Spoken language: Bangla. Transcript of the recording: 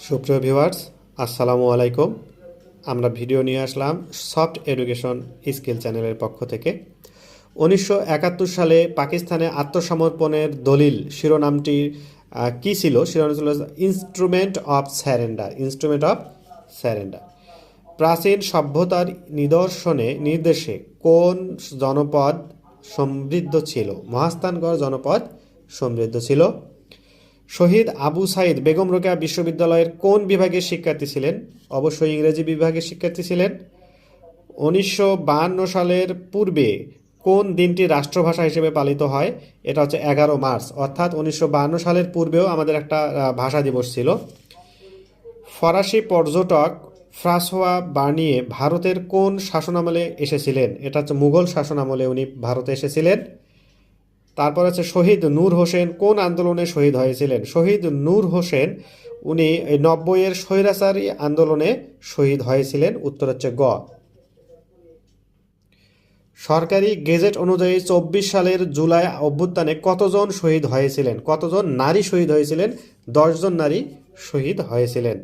সুপ্রিয় ভিউয়ার্স, আসসালামু আলাইকুম। আমরা ভিডিও নিয়ে আসলাম সফট এডুকেশন স্কিল চ্যানেলের পক্ষ থেকে। 1971 সালে পাকিস্তানে আত্মসমর্পণের দলিল শিরোনামটি কী ছিল? শিরোনাম ছিল instrument of surrender. Instrument of surrender. প্রাচীন সভ্যতার নির্দেশে কোন জনপদ সমৃদ্ধ ছিল? মহাস্থানগড় জনপদ সমৃদ্ধ ছিল। শহীদ আবু সাইদ বেগম রোকেয়া বিশ্ববিদ্যালয়ের কোন বিভাগের শিক্ষার্থী ছিলেন? অবশ্যই ইংরেজি বিভাগের শিক্ষার্থী ছিলেন। 1952 সালের পূর্বে কোন দিনটি রাষ্ট্রভাষা হিসেবে পালিত হয়? এটা হচ্ছে 11 মার্চ। অর্থাৎ 1952 সালের পূর্বেও আমাদের একটা ভাষা দিবস ছিল। ফরাসি পর্যটক ফ্রাঁসোয়া বার্নিয়ে ভারতের কোন শাসনামলে এসেছিলেন? এটা হচ্ছে মুঘল শাসনামলে উনি ভারতে এসেছিলেন। তারপর আছে শহীদ নূর হোসেন কোন আন্দোলনে শহীদ হয়েছিলেন? শহীদ নূর হোসেন উনি 90-এর স্বৈরাচারী আন্দোলনে শহীদ হয়েছিলেন। উত্তর হচ্ছে গ। সরকারি গেজেট অনুযায়ী 24 সালের জুলাই অভ্যুত্থানে কতজন শহীদ হয়েছিলেন? কতজন নারী শহীদ হয়েছিলেন? 10 জন নারী শহীদ হয়েছিলেন।